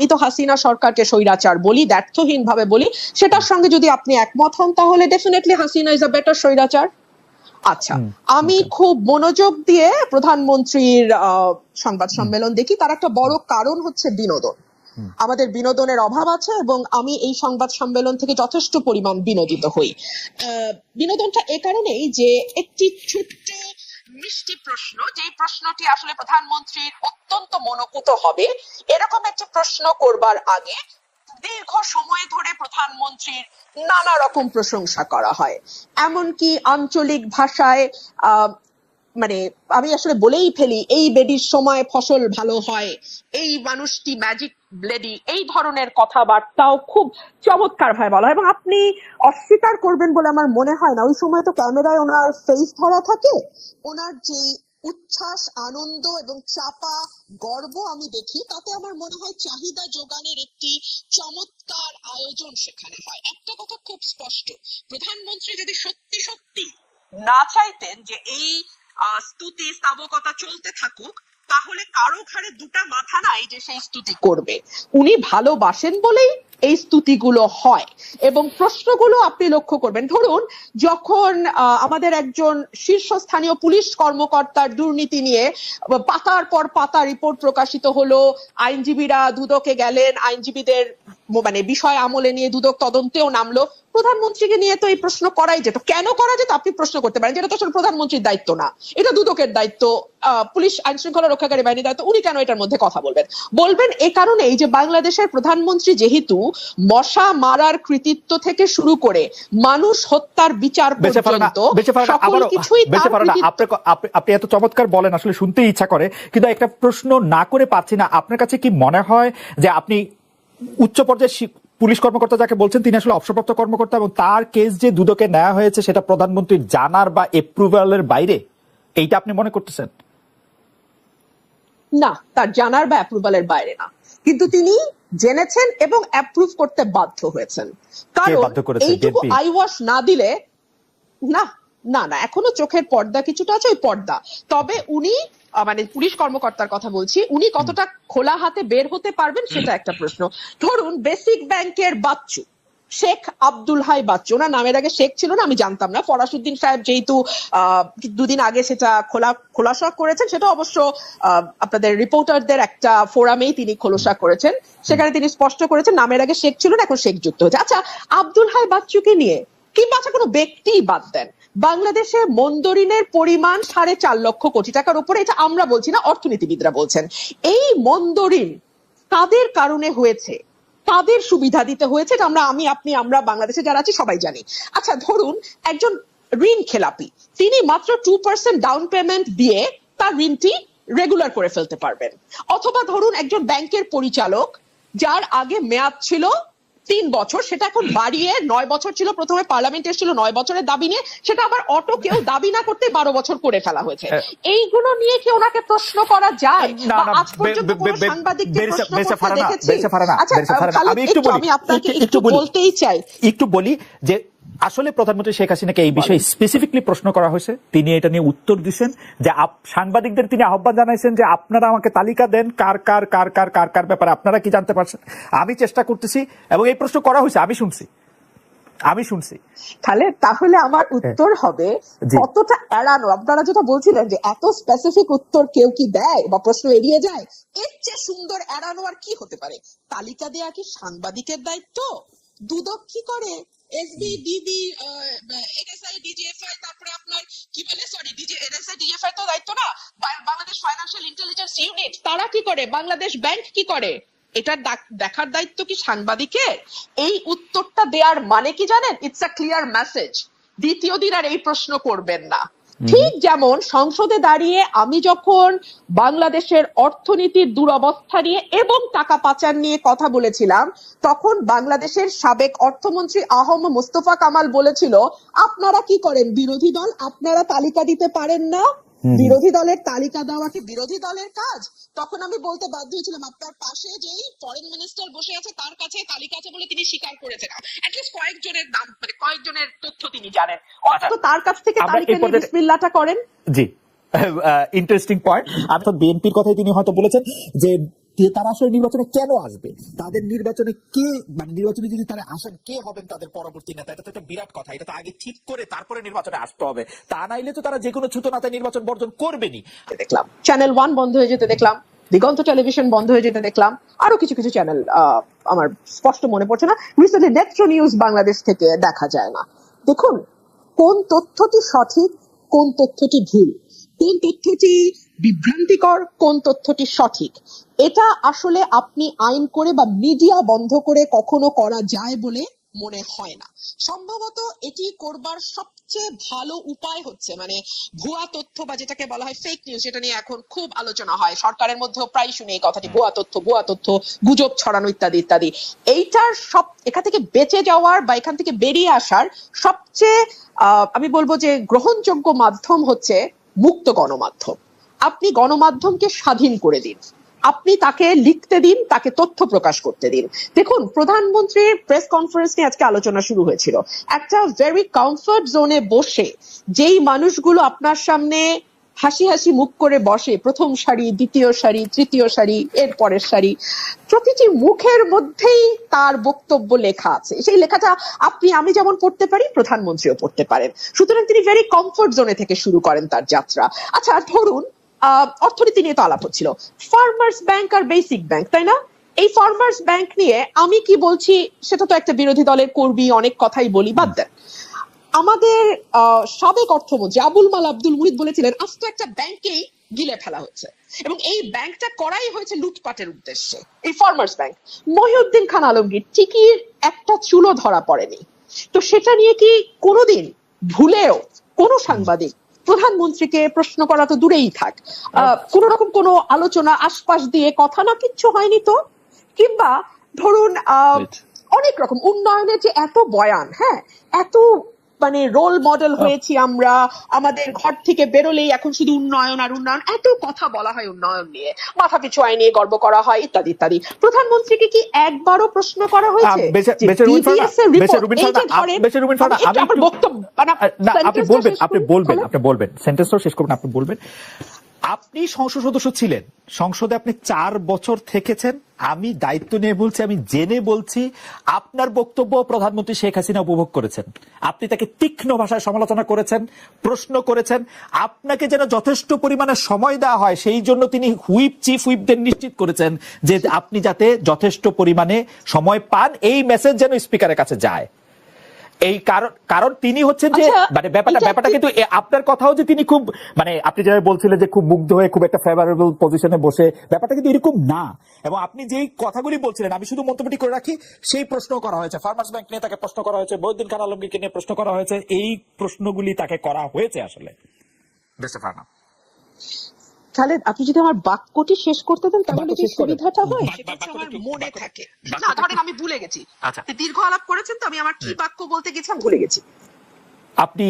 আমি তো হাসিনা সরকারকে স্বৈরাচার বলি, দ্ব্যর্থহীন ভাবে বলি, সেটার সঙ্গে যদি আপনি একমত হন তাহলে definitely Hasina is a better স্বৈরাচার। আচ্ছা, আমি খুব মনোযোগ দিয়ে প্রধানমন্ত্রীর সংবাদ সম্মেলন দেখি, তার একটা বড় কারণ হচ্ছে বিনোদন। আমাদের বিনোদনের অভাব আছে এবং আমি এই সংবাদ সম্মেলন থেকে যথেষ্ট পরিমাণ বিনোদিত হই। বিনোদনটা এ কারণেই যে একটি ছোট্ট মিষ্টি প্রশ্ন, যে প্রশ্নটি আসলে প্রধানমন্ত্রীর অত্যন্ত মনোপুত হবে, এরকম একটি প্রশ্ন করবার আগে দীর্ঘ সময় ধরে প্রধানমন্ত্রীর নানা রকম প্রশংসা করা হয়, এমনকি আঞ্চলিক ভাষায় মানে আমি আসলে বলেই ফেলি, এই বেডির সময় ফসল ভালো হয়, এই মানুষটি ম্যাজিক লেডি, এই ধরনের কথাবার্তাও খুব চমৎকার ভাবে বলা হয়। এবং আপনি অস্বীকার করবেন বলে আমার মনে হয় না, ওই সময় তো ক্যামেরায় ওনার ফেস ধরা থাকে, ওনার যে উচ্ছ্বাস, আনন্দ এবং চাপা গর্ব আমি দেখি, তাতে আমার মনে হয় চাহিদা যোগানের একটি চমৎকার আয়োজন সেখানে হয়। একটা কথা খুব স্পষ্ট, প্রধানমন্ত্রী যদি সত্যি সত্যি না চাইতেন যে এই স্তুতি স্তাবকতা চলতে থাকুক, তাহলে কারো ঘাড়ে দুটা মাথা নাই যে সেই স্তুতি করবে। উনি ভালোবাসেন বলেই এই স্তুতিগুলো হয়। এবং প্রশ্নগুলো আপনি লক্ষ্য করবেন, ধরুন যখন আমাদের একজন শীর্ষস্থানীয় পুলিশ কর্মকর্তার দুর্নীতি নিয়ে পাতার পর পাতা রিপোর্ট প্রকাশিত হলো, আইনজীবীরা দুদকে গেলেন, আইনজীবীদের মানে বিষয় আমলে নিয়ে দুদক তদন্তেও নামলো, প্রধানমন্ত্রীকে নিয়ে তো এই প্রশ্ন করাই যেত। কেন করা যেত আপনি প্রশ্ন করতে পারেন, যেটা তো আসলে প্রধানমন্ত্রীর দায়িত্ব না, এটা দুদকের দায়িত্ব, পুলিশ আইন শৃঙ্খলা রক্ষাকারী বাহিনীর দায়িত্ব, উনি কেন এটার মধ্যে কথা বলবেন এই কারণেই যে বাংলাদেশের প্রধানমন্ত্রী যেহেতু মশা মারার কৃতিত্ব থেকে শুরু করে মানুষ হত্যার বিচার পর্যন্ত সকল কিছুই আপনি এত চমৎকার বলেন, আসলে শুনতে ইচ্ছা করে, কিন্তু একটা প্রশ্ন না করে পাচ্ছি না। আপনার কাছে কি মনে হয় যে আপনি উচ্চ পর্যায়ে পুলিশ কর্মকর্তা যাকে বলছেন তিনি আসলে অবসরপ্রাপ্ত কর্মকর্তা, এবং তার কেস যে দুদকে নেওয়া হয়েছে সেটা প্রধানমন্ত্রীর জানার বা এপ্রুভালের বাইরে, এইটা আপনি মনে করতেছেন? না, তার জানার বা অ্যাপ্রুভালের বাইরে না, কিন্তু তিনি জেনেছেন এবং অ্যাপ্রুভ করতে বাধ্য হয়েছেন। কারণ এইটুকু আইওয়াশ না দিলে না না না এখনো চোখের পর্দা কিছুটা আছে, ওই পর্দা। তবে উনি মানে পুলিশ কর্মকর্তার কথা বলছি, উনি কতটা খোলা হাতে বের হতে পারবেন সেটা একটা প্রশ্ন। ধরুন বেসিক ব্যাংকের বাচ্চু শেখ আব্দুল হাই বাচ্চু, ওনার নামের আগে শেখ ছিল না, আমি জানতাম না, ফরাসউদ্দিন সাহেব যেহেতু দুদিন আগে সেটা খোলাসা করেছেন, সেটা অবশ্য আপনাদের রিপোর্টারদের একটা ফোরামেই তিনি খোলাসা করেছেন, সেখানে তিনি স্পষ্ট করেছেন নামের আগে শেখ ছিল না, এখন শেখ যুক্ত হয়েছে। আচ্ছা, আব্দুল হাই বাচ্চুকে নিয়ে কিংবা আচ্ছা কোনো ব্যক্তি বাদ দেন, বাংলাদেশে মন্দরিনের পরিমাণ 4.5 লক্ষ কোটি টাকার উপরে, এটা আমরা বলছি না, অর্থনীতিবিদরা বলছেন। এই মন্দরিন কাদের কারণে হয়েছে, তাদের সুবিধা দিতে হয়েছে, এটা আমরা বাংলাদেশে যারা আছি সবাই জানি। আচ্ছা, ধরুন একজন ঋণ খেলাপি, তিনি মাত্র 2% ডাউন পেমেন্ট দিয়ে তার ঋণটি রেগুলার করে ফেলতে পারবেন। অথবা ধরুন একজন ব্যাংকের পরিচালক, যার আগে মেয়াদ ছিল 3 বছর, সেটা এখন বাড়িয়ে 9 বছর ছিল, প্রথমে পার্লামেন্ট এসেছিল 9 বছরের দাবি নিয়ে, সেটা আবার অটো কেউ দাবি না করতে 12 বছর করে ফেলা হয়েছে। এইগুলো নিয়ে কি ওনাকে প্রশ্ন করা যায়? আজ পর্যন্ত কোনো সাংবাদিককে প্রশ্ন করতে দেখেছি? আচ্ছা, আমি আপনাকে একটু বলতেই চাই, একটু বলি যে আসলে প্রধানমন্ত্রী শেখ হাসিনাকে এই বিষয়ে স্পেসিফিকলি প্রশ্ন করা হয়েছে, তিনি এটা নিয়ে উত্তর দিচ্ছেন যে সাংবাদিকদের তিনি আহ্বান জানাইছেন যে আপনারা আমাকে তালিকা দেন কার কার কার কার কার কার ব্যাপারে আপনারা কি জানতে পারছেন, আমি চেষ্টা করতেছি, এবং এই প্রশ্ন করা হয়েছে, আমি শুনছি। তাহলে আমার উত্তর হবে কতটা এড়ানো। আপনারা যেটা বলছিলেন যে এত স্পেসিফিক উত্তর কেউ কি দেয় বা প্রশ্ন এড়িয়ে যায়, এর চেয়ে সুন্দর এড়ানো আর কি হতে পারে? তালিকা দেয়া কি সাংবাদিকের দায়িত্ব? দুদক কি করে? এসবি, ডিবি, এনএসআই, ডিজিএফআই, তারপরে আপনার কি বলে, সরি এনএসআই ডিজিএফআই তো দায়িত্ব না, বাংলাদেশ ফাইন্যান্সিয়াল ইন্টেলিজেন্স ইউনিট তারা কি করে, বাংলাদেশ ব্যাংক কি করে, এটা দেখার দায়িত্ব কি সাংবাদিকের? এই উত্তরটা দেওয়ার মানে কি জানেন? ইটস আ ক্লিয়ার মেসেজ, দ্বিতীয় দিন আর এই প্রশ্ন করবেন না। ঠিক যেমন সংসদে দাঁড়িয়ে আমি যখন বাংলাদেশের অর্থনীতির দুরবস্থা নিয়ে এবং টাকা পাচার নিয়ে কথা বলেছিলাম, তখন বাংলাদেশের সাবেক অর্থমন্ত্রী আহম মোস্তফা কামাল বলেছিল, আপনারা কি করেন বিরোধী দল, আপনারা তালিকা দিতে পারেন না, বিরোধী দলের তালিকা দেওয়া কি বিরোধী দলের কাজ? তখন আমি বলতে বাধ্য হয়েছিলাম, আপনার পাশে যেই ফরেন মিনিস্টার বসে আছে তার কাছে তালিকা আছে বলে তিনি স্বীকার করেছেন, অ্যাটলিস্ট কয়েকজনের নাম, মানে কয়েকজনের তথ্য তিনি জানেন, অন্তত তার কাছ থেকে তালিকা নিয়ে বিসমিল্লাহটা করেন। জি, ইন্টারেস্টিং পয়েন্ট। অর্থাৎ বিএনপির কথাই তিনি হয়তো বলেছেন যে তারা আসলে নির্বাচনে কেন আসবে, তাদের নির্বাচনে কে, মানে নির্বাচনে যদি তারা আসেন কে হবেন তাদের পরবর্তী নেতা, এটা তো একটা বিরাট কথা। এটা তো আগে ঠিক করে তারপরে নির্বাচনে আসতে হবে, তা নাইলে তো তারা যে কোনো ছুতোনাতে নির্বাচন বর্জন করবেনি। দেখলাম চ্যানেল 1 বন্ধ হয়ে যেতে দেখলাম, দিগন্ত টেলিভিশন বন্ধ হয়ে যেতে দেখলাম, আরো কিছু কিছু চ্যানেল আমার স্পষ্ট মনে পড়ছে না, রিসেন্টলি নেত্র নিউজ বাংলাদেশ থেকে দেখা যায় না। দেখুন, কোন তথ্যটি সঠিক, কোন তথ্যটি ভুল, কোন তথ্যটি বিভ্রান্তিকর, কোন তথ্যটি সঠিক, এটা আসলে আপনি আইন করে বা মিডিয়া বন্ধ করে কখনো করা যায় বলে মনে হয় না। সম্ভবত এটি করবার সবচেয়ে ভালো উপায় হচ্ছে মানে ভুয়া তথ্য বা যেটাকে বলা হয় ফেক নিউজ, যেটা নিয়ে এখন খুব আলোচনা হয়, সরকারের মধ্যেও প্রায় শুনে এই কথাটি, ভুয়া তথ্য, গুজব ছড়ানো ইত্যাদি ইত্যাদি। এইটার সব এখান থেকে বেঁচে যাওয়ার বা এখান থেকে বেরিয়ে আসার সবচেয়ে আমি বলবো যে গ্রহণযোগ্য মাধ্যম হচ্ছে মুক্ত গণমাধ্যম। আপনি গণমাধ্যমকে স্বাধীন করে দিন, আপনি তাকে লিখতে দিন, তাকে তথ্য প্রকাশ করতে দিন। দেখুন, প্রধানমন্ত্রীর প্রেস কনফারেন্স নিয়ে আজকে আলোচনা শুরু হয়েছিল। একটা ভেরি কমফর্ট জোনে বসে যেই মানুষগুলো আপনার সামনে হাসি হাসি মুখ করে বসে, প্রথম সারি, দ্বিতীয় সারি, তৃতীয় সারি, এর পরের সারি, প্রতিটি মুখের মধ্যেই তার বক্তব্য লেখা আছে। সেই লেখাটা আমি যেমন পড়তে পারি, প্রধানমন্ত্রীও পড়তে পারেন। সুতরাং তিনি ভেরি কমফর্ট জোনে থেকে শুরু করেন তার যাত্রা। আচ্ছা, ধরুন অর্থনীতি নিয়ে তো আলাপ হচ্ছিল, ফার্মার্স ব্যাংক আর বেসিক ব্যাংক, তাই না? এই ফার্মার্স ব্যাংক নিয়ে আমি কি বলছি সেটা তো একটা বিরোধী দলের কর্মী অনেক কথাই বলি, বাদ দেন। আমাদের সাবেক অর্থমন্ত্রী আবুল মাল আব্দুল মুহিত বলেছিলেন আস্ত একটা ব্যাংকেই গিলে ফেলা হচ্ছে এবং এই ব্যাংকটা করাই হয়েছে লুটপাটের উদ্দেশ্যে, এই ফার্মার্স ব্যাংক। মহিউদ্দিন খান আলমগীর টিকির একটা চুলো ধরা পড়েনি, তো সেটা নিয়ে কি কোনোদিন ভুলেও কোনো সাংবাদিক প্রধানমন্ত্রীকে প্রশ্ন করা তো দূরেই থাক, কোন রকম কোনো আলোচনা আশপাশ দিয়ে কথা না কিচ্ছু হয়নি তো? কিংবা ধরুন অনেক রকম উন্নয়নের যে এত বয়ান, হ্যাঁ, এত মানে রোল মডেল হয়েছি আমরা, আমাদের ঘর থেকে বেরোলেই এখন শুধু উন্নয়ন আর উন্নয়ন, এত কথা বলা হয় উন্নয়ন নিয়ে, মাথা পিছু আয় নিয়ে গর্ব করা হয় ইত্যাদি ইত্যাদি। প্রধানমন্ত্রীকে কি একবারও প্রশ্ন করা হয়েছে? আপনি বলবেন সেন্টেন্সটাও শেষ করবেন, আপনি বলবেন। আপনি সংসদ সদস্য ছিলেন, সংসদে আপনি 4 বছর থেকেছেন, আমি দায়িত্ব নিয়ে বলছি, আমি জেনে বলছি, আপনার বক্তব্য প্রধানমন্ত্রী শেখ হাসিনা উপভোগ করেছেন। আপনি তাকে তীক্ষ্ণ ভাষায় সমালোচনা করেছেন, প্রশ্ন করেছেন, আপনাকে যেন যথেষ্ট পরিমাণে সময় দেওয়া হয় সেই জন্য তিনি চিফ হুইপদের নিশ্চিত করেছেন যে আপনি যাতে যথেষ্ট পরিমাণে সময় পান, এই মেসেজ যেন স্পিকারের কাছে যায়। এই কারণ তিনি হচ্ছেন যে মানে ব্যাপারটা কিন্তু আপনার কথাও যে তিনি খুব মানে আপনি যেভাবে বলছিলেন যে খুব মুগ্ধ হয়ে খুব একটা ফেভারেবল পজিশনে বসে, ব্যাপারটা কিন্তু এরকম না। এবং আপনি যেই কথাগুলি বলছিলেন, আমি শুধু মন্তব্যটি করে রাখি, সেই প্রশ্ন করা হয়েছে ফার্মার্স ব্যাংক নিয়ে, তাকে প্রশ্ন করা হয়েছে, মহিউদ্দিন খান আলমগীরকে নিয়ে প্রশ্ন করা হয়েছে, এই প্রশ্নগুলি তাকে করা হয়েছে আসলে। খালেদ, আপনি যদি আমার বাক্যটি শেষ করতে দেন তাহলে যে সুবিধাটা হয় সেটা আমার মনে থাকে না। ধরেন আমি ভুলে গেছি, দীর্ঘ আলাপ করেছেন তো, আমি আমার কি বাক্য বলতে গেছিলাম ভুলে গেছি, আপনি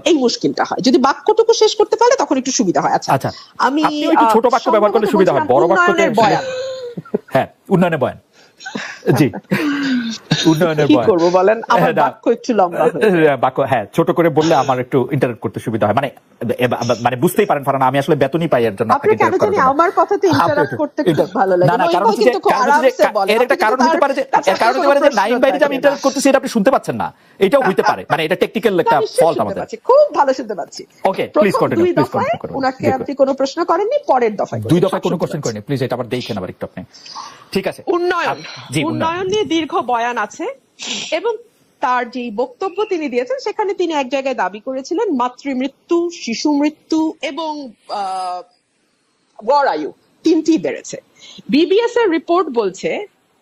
এই মুশকিলটা হয়। যদি বাক্যটুকু শেষ করতে পারলে তখন একটু সুবিধা হয়। আচ্ছা, আমি একটু ছোট বাক্য ব্যবহার করলে সুবিধা হয়, বড় বাক্যতে হ্যাঁ উন্নয়নের বয়ান, জি উন্নয়নের বয়ান, কি করব বলেন, আমার বাক্য একটু লম্বা হয়, বাক্য হ্যাঁ ছোট করে বললে আমার একটু ইন্টারাপ্ট করতে সুবিধা হয়, মানে বুঝতেই পারেন ফারহানা, আমি আসলে বেতনই পাই এর জন্য। আপনাকে কেন জানি আমার কথাতে ইন্টারাপ্ট করতে খুব ভালো লাগে, না কারণ হচ্ছে এর একটা কারণ হতে পারে যে লাইন বাইরে যে আমি ইন্টারাপ্ট করতেছি এটা আপনি শুনতে পাচ্ছেন না, এটাও হতে পারে, মানে এটা টেকনিক্যাল একটা ফল্ট আমাদের। খুব ভালো শুনতে পাচ্ছি। Okay please continue, please continue করুন। উনাকে আপনি কোনো প্রশ্ন করেননি, পরের দফায় 2 দফায় কোনো কোশ্চেন করেননি, প্লিজ এটা আবার দেখেন আবার একটু আপনি। ঠিক আছে, উন্নয়ন নিয়ে দীর্ঘ বয়ান আছে এবং তার যে বক্তব্য তিনি দিয়েছেন সেখানে তিনি এক জায়গায় দাবি করেছিলেন মাতৃমৃত্যু, শিশু মৃত্যু এবং গড় আয়ু 3টি বেড়েছে। বিবিএস এর রিপোর্ট বলছে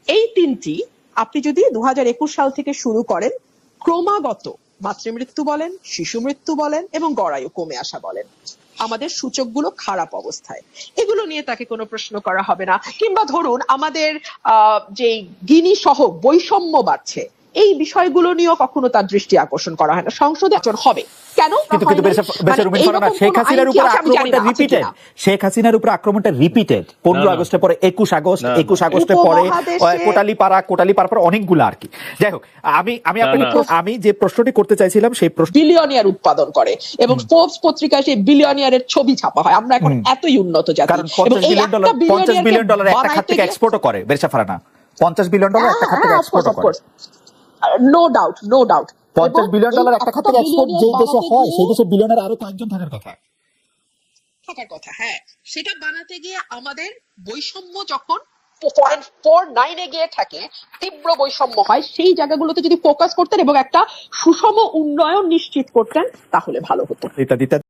এই 3টি আপনি যদি 2021 সাল থেকে শুরু করেন, ক্রমাগত মাতৃমৃত্যু বলেন, শিশু মৃত্যু বলেন এবং গড় আয়ু কমে আসা বলেন, আমাদের সূচকগুলো খারাপ অবস্থায়, এগুলো নিয়ে তাকে কোনো প্রশ্ন করা হবে না। কিংবা ধরুন আমাদের যে গিনি সহ বৈষম্য বাড়ছে, এই বিষয়গুলো নিয়েও কখনো তার দৃষ্টি আকর্ষণ করা হয় না। সংসদে আচরণ হবে কেন? শেখ হাসিনার উপর আক্রমণটা রিপিটেড, শেখ হাসিনার উপর আক্রমণটা রিপিটেড 15 আগস্টের পরে 21 আগস্টের পরে কোটালীপাড়া পর অনেকগুলো আর কি। যাই হোক, আমি যে প্রশ্নটি করতে চাইছিলাম সেই প্রশ্ন, বিলিয়নিয়ার উৎপাদন করে এবং ফোর্বস পত্রিকায় সেই বিলিয়নিয়ারের ছবি ছাপা হয়। আমরা এখন এতই উন্নত জাতি, কারণ 50 বিলিয়ন ডলার একটা খাত থেকে এক্সপোর্টও করে বেরসা ফারানা, 50 বিলিয়ন ডলার একটা খাত থেকে এক্সপোর্টও করে। নো ডাউট 50 বিলিয়ন ডলার একটা খাত থেকে এক্সপোর্ট যেই দেশে হয় সেই দেশে বিলিয়নের আরো কয়েকজন থাকার কথা। হ্যাঁ, সেটা বানাতে গিয়ে আমাদের বৈষম্য যখন 0.49 গিয়ে থাকে, তীব্র বৈষম্য হয়, সেই জায়গাগুলোতে যদি ফোকাস করতেন এবং একটা সুষম উন্নয়ন নিশ্চিত করতেন তাহলে ভালো হতো।